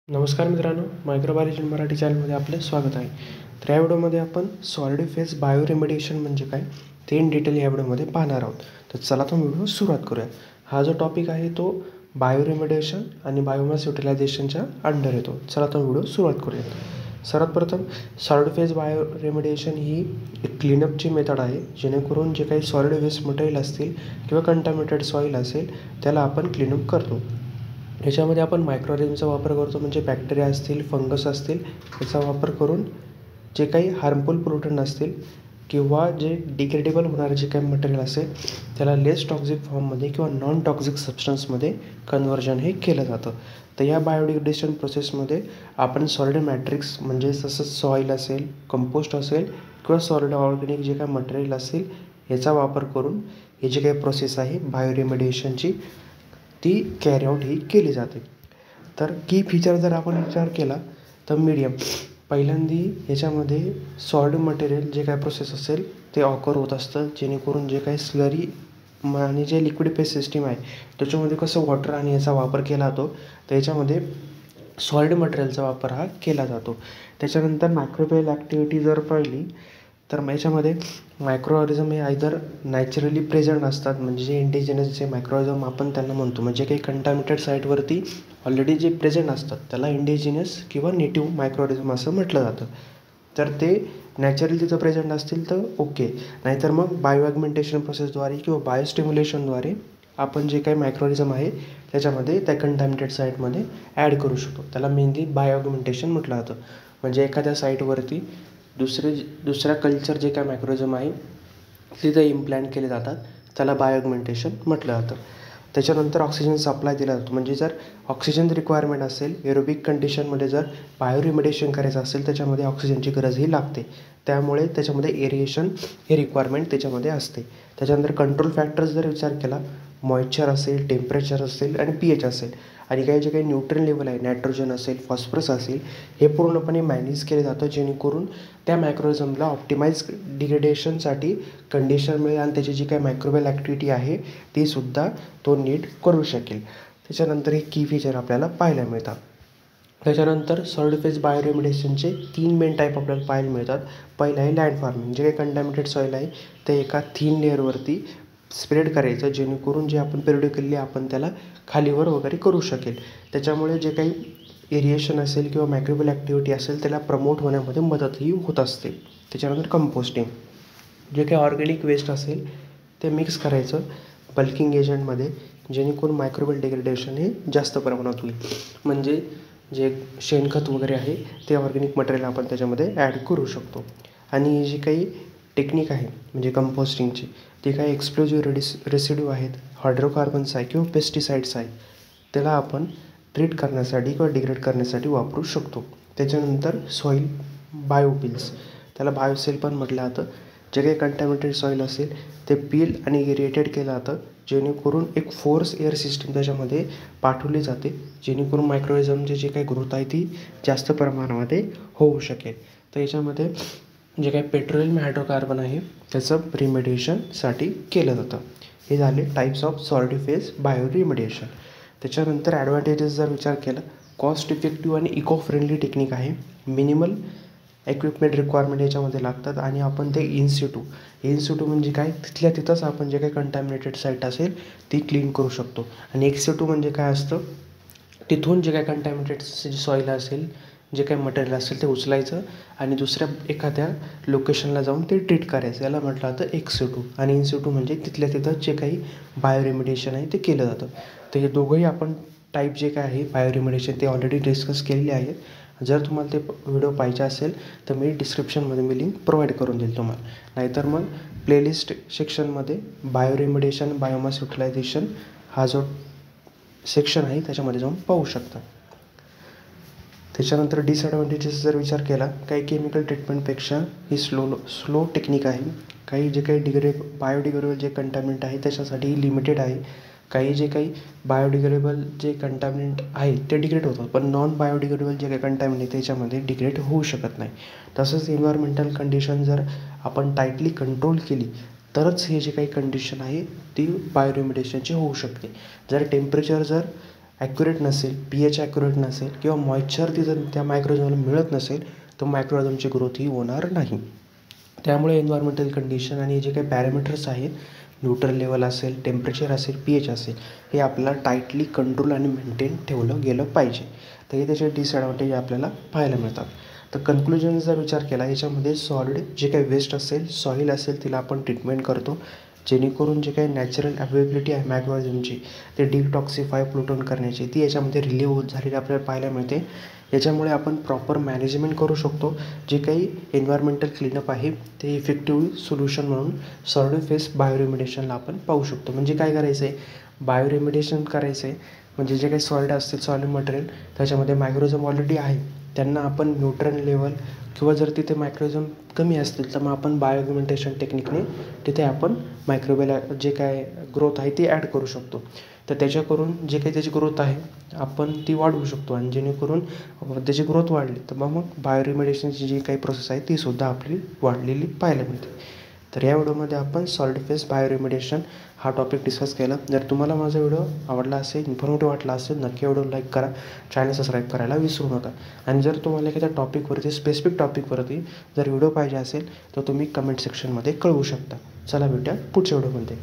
नमस्कार मित्रांनो, मायक्रोबायोलॉजी मराठी चॅनलमध्ये आपले स्वागत आहे. तर या व्हिडिओमध्ये आपण सॉलिड फेज बायोरेमेडिएशन म्हणजे काय ते इन डिटेल या व्हिडिओमध्ये पाहणार आहोत. तर चला तो व्हिडिओ सुरुवात करूया. हा जो टॉपिक आहे तो बायोरेमेडिएशन आणि बायोमास युटिलायझेशनच्या अंडर येतो. चला तो व्हिडिओ सुरुवात करूया. सर्वात प्रथम सॉलिड फेज बायोरेमेडिएशन ही एक क्लीनअपची मेथड आहे, जेणेकरून जे काही सॉलिड वेस्ट मटेरियल असतील किंवा कंटामिनेटेड सॉईल असेल त्याला आपण क्लीनअप करतो. याच्यामध्ये आपण मायक्रोऑर्गॅनिझमचा वापर करतो, म्हणजे बॅक्टेरिया असतील, फंगस असतील, याचा वापर करून जे काही हार्मफुल प्रोटीन असतील किंवा जे डिग्रेडेबल होणारे जे काही मटेरियल असेल त्याला लेस टॉक्सिक फॉर्ममध्ये किंवा नॉन टॉक्सिक सबस्टन्समध्ये कन्व्हर्जन हे केलं जातं. तर या बायोडिग्रेडेशन प्रोसेसमध्ये आपण सॉलिड मॅट्रिक्स म्हणजे जसं सॉईल असेल, कंपोस्ट असेल किंवा सॉलिड ऑर्गॅनिक जे काही मटेरियल असेल याचा वापर करून हे जे काही प्रोसेस आहे बायोरेमेडिएशनची ती कॅरी आउट ही केली जाते. तर की फीचर जर आपण विचार केला तर मीडियम पहिल्यांदा याच्यामध्ये सॉलिड मटेरियल जे काय प्रोसेस असेल ते ऑकर होत असतं, जेणेकरून जे काही स्लरी आणि जे लिक्विड फेज सिस्टीम आहे त्याच्यामध्ये कसं वॉटर आणि याचा वापर केला जातो, तर याच्यामध्ये सॉलिड मटेरियलचा वापर हा केला जातो. त्याच्यानंतर मायक्रोबायल ॲक्टिव्हिटी जर पाहिली तर याच्यामध्ये मायक्रोऑर्गॅनिझम हे आयदर नॅचरली प्रेझेंट असतात, म्हणजे जे इंडिजिनस जे मायक्रोऑर्गॅनिझम आपण त्यांना म्हणतो, म्हणजे काही कंटामिनेटेड साईटवरती ऑलरेडी जे प्रेझेंट असतात त्याला इंडिजिनस किंवा नेटिव्ह मायक्रोऑर्गॅनिझम असं म्हटलं जातं. तर ते नॅचरली तिथं प्रेझेंट असतील तर ओके, नाहीतर मग बायोॲग्मेंटेशन प्रोसेसद्वारे किंवा बायोस्टिम्युलेशनद्वारे आपण जे काही मायक्रोऑर्गॅनिझम आहे त्याच्यामध्ये त्या कंटामिनेटेड साईटमध्ये ॲड करू शकतो. त्याला मेनली बायोॲग्मेंटेशन म्हटलं जातं. म्हणजे एखाद्या साईटवरती दुसऱ्या कल्चर जे काय मायक्रोऑर्गॅनिझम आहे तिथं इम्प्लांट केले जातात, त्याला बायोॲग्मेंटेशन म्हटलं जातं. त्याच्यानंतर ऑक्सिजन सप्लाय दिला जातो, म्हणजे जर ऑक्सिजन रिक्वायरमेंट असेल, एरोबिक कंडिशनमध्ये जर बायोरेमेडिएशन करायचं असेल त्याच्यामध्ये ऑक्सिजनची गरजही लागते, त्यामुळे त्याच्यामध्ये एरिएशन हे रिक्वायरमेंट त्याच्यामध्ये असते. त्याच्यानंतर कंट्रोल फॅक्टर्स जर विचार केला, मॉइश्चर असेल, टेम्परेचर असेल आणि pH असेल आणि जे काही न्यूट्रन लेवल आहे, नायट्रोजन असेल, फॉस्फरस असेल, हे पूर्णपणे मॅनेज केले जातं, जेणेकरून त्या मायक्रोऑर्गॅनिझमला ऑप्टिमाइज डिग्रेडेशनसाठी कंडिशन मिळेल आणि त्याची जी काही मायक्रोबायल ॲक्टिव्हिटी आहे तीसुद्धा तो नीट करू शकेल. त्याच्यानंतर हे की फीचर आपल्याला पाहायला मिळतात. त्याच्यानंतर सॉलिड फेज बायोरेमेडिएशनचे 3 मेन टाईप आपल्याला पाहायला मिळतात. पहिलं आहे लँड फार्मिंग. जे काही कंटॅमिनेटेड सॉईल आहे ते एका थिन लेअरवरती स्प्रेड करायचं, जेणेकरून जे आपण पेरिओडिकली आपण त्याला खालीवर वगैरे करू शकेल. त्याच्यामुळे जे काही एरिएशन असेल किंवा मायक्रोबायल ॲक्टिव्हिटी असेल त्याला प्रमोट होण्यामध्ये मदतही होत असते. त्याच्यानंतर कंपोस्टिंग. जे काही ऑर्गॅनिक वेस्ट असेल ते मिक्स करायचं बल्किंग एजंटमध्ये, जेणेकरून मायक्रोबायल डिग्रेडेशन हे जास्त प्रमाणात होईल. म्हणजे जे शेणखत वगैरे आहे ते ऑर्गॅनिक मटेरियल आपण त्याच्यामध्ये ॲड करू शकतो. आणि जी काही टेक्निक आहे म्हणजे कंपोस्टिंगची, ती काही एक्सप्लोजिव्ह रेसिड्यू आहेत, हायड्रोकार्बन्स आहे किंवा पेस्टिसाइड्स आहेत, त्याला आपण ट्रीट करण्यासाठी किंवा डिग्रेड करण्यासाठी वापरू शकतो. त्याच्यानंतर सॉईल बायोपिल्स, त्याला बायोसेल पण म्हटलं जातं. जे काही कंटॅमिनेटेड सॉईल असेल ते पील आणि इरिटेट केलं जातं, जेणेकरून एक फोर्स एअर सिस्टीम त्याच्यामध्ये पाठवली जाते, जेणेकरून मायक्रोऑर्गॅनिझमची जी काही ग्रोथ आहे ती जास्त प्रमाणामध्ये होऊ शकेल. तर याच्यामध्ये जे काही पेट्रोलियम हायड्रोकार्बन आहे त्याचं रिमेडिएशनसाठी केलं जातं. हे झाले टाईप्स ऑफ सॉलिड फेज बायोरिमेडिएशन. त्याच्यानंतर ॲडव्हान्टेजेस जर विचार केला, कॉस्ट इफेक्टिव्ह आणि इको फ्रेंडली टेक्निक आहे. मिनिमल इक्विपमेंट रिक्वायरमेंट याच्यामध्ये लागतात आणि आपण ते इन्सिटू म्हणजे काय, तिथल्या तिथंच आपण जे काही कंटॅमिनेटेड साईट असेल ती क्लीन करू शकतो. आणि एक्सिटू म्हणजे काय असतं, तिथून जे काही कंटॅमिनेटेड जे सॉईल असेल, जे काही मटेरियल असेल ते उचलायचं आणि दुसऱ्या एखाद्या लोकेशनला जाऊन ते ट्रीट करायचं, याला म्हटलं जातं एक्सिटू. आणि इन्सिटू म्हणजे तिथल्या तिथं जे काही बायोरेमेडिएशन आहे ते केलं जातं. तर हे दोघंही आपण टाईप जे काय आहे बायोरेमेडिएशन ते ऑलरेडी डिस्कस केलेले आहेत. जर तुम्हाला ते व्हिडिओ पाहिजे असेल तर मी डिस्क्रिप्शनमध्ये मी लिंक प्रोव्हाइड करून देईल तुम्हाला, नाहीतर मग प्लेलिस्ट सेक्शनमध्ये बायोरेमेडिएशन बायोमास युटिलायझेशन हा जो सेक्शन आहे त्याच्यामध्ये जाऊन पाहू शकता. त्याच्यानंतर डिसॲडव्हान्टेजेस जर विचार केला, काही केमिकल ट्रीटमेंटपेक्षा ही स्लो टेक्निक आहे. काही जे काही बायोडिग्रेडेबल जे कंटॅमिनंट आहे त्याच्यासाठी लिमिटेड आहे. काही जे काही बायोडिग्रेडेबल जे कंटॅमिनंट आहे ते डिग्रेड होतात, पण नॉन बायोडिग्रेडेबल जे काही कंटॅमिनंट आहे त्याच्यामध्ये डिग्रेड होऊ शकत नाही. तसंच एन्व्हायरमेंटल कंडिशन जर आपण टाईटली कंट्रोल केली तरच हे जे काही कंडिशन आहे ती बायोरेमेडिएशनची होऊ शकते. जर टेम्परेचर ॲक्युरेट नसेल, pH ॲक्युरेट नसेल किंवा मॉइश्चर तिथं त्या मायक्रोऑर्गॅनिझमला मिळत नसेल तर मायक्रोऑर्गॅनिझमची ग्रोथ ही होणार नाही. त्यामुळे एन्व्हायरमेंटल कंडिशन आणि जे काही पॅरामीटर्स आहेत, न्यूट्रल लेवल असेल, टेम्परेचर असेल, pH असेल, हे आपल्याला टाईटली कंट्रोल आणि मेंटेन ठेवलं गेलं पाहिजे. तर हे त्याचे डिसॲडव्हान्टेज आपल्याला पाहायला मिळतात. तर कन्क्लुजन जर विचार केला याच्यामध्ये सॉलिड जे काही वेस्ट असेल, सॉईल असेल, तिला आपण ट्रीटमेंट करतो जेणेकरून जे काही नॅचरल अवेलेबिलिटी आहे मायक्रोऑर्गॅनिझमची ते डिटॉक्सिफाय प्लुटोन करण्याची ती याच्यामध्ये रिलीव्ह होत झालेली आपल्याला पाहायला मिळते. याच्यामुळे आपण प्रॉपर मॅनेजमेंट करू शकतो. जे काही एन्व्हायरमेंटल क्लीनअप आहे ते इफेक्टिव्ह सोल्युशन म्हणून सॉलिड फेस बायोरेमिडिएशनला आपण पाहू शकतो. म्हणजे काय करायचं आहे, बायोरेमिडिएशन करायचं आहे म्हणजे जे काही सॉलिड असतील, सॉलिड मटेरियल त्याच्यामध्ये मायक्रोऑर्गॅनिझम ऑलरेडी आहे त्यांना आपण न्यूट्रन लेवल किंवा जर तिथे मायक्रोऑर्गॅनिझम कमी असतील तर मग आपण बायोअग्युमेंटेशन टेक्निकने तिथे आपण मायक्रोबियल जे काय ग्रोथ आहे ती ॲड करू शकतो. तर त्याच्याकरून जे काही त्याची ग्रोथ आहे आपण ती वाढवू शकतो आणि जेणेकरून त्याची ग्रोथ वाढली तर मग बायोरेमिडिएशनची जी काही प्रोसेस आहे तीसुद्धा आपली वाढलेली पाहायला मिळते. तर या व्हिडिओमध्ये आपण सॉलिड फेस बायोरेमिडिएशन हा टॉपिक डिस्कस केला. जर तुम्हाला माझा व्हिडिओ आवडला असेल, इन्फॉर्मेटिव्ह वाटला असेल, नक्की व्हिडिओ लाईक करा, चॅनल सबस्क्राईब करायला विसरू नका. आणि जर तुम्हाला एखाद्या टॉपिकवरती स्पेसिफिक टॉपिकवरती जर व्हिडिओ पाहिजे असेल तर तुम्ही कमेंट सेक्शनमध्ये कळवू शकता. चला भेटूया पुढच्या व्हिडिओमध्ये.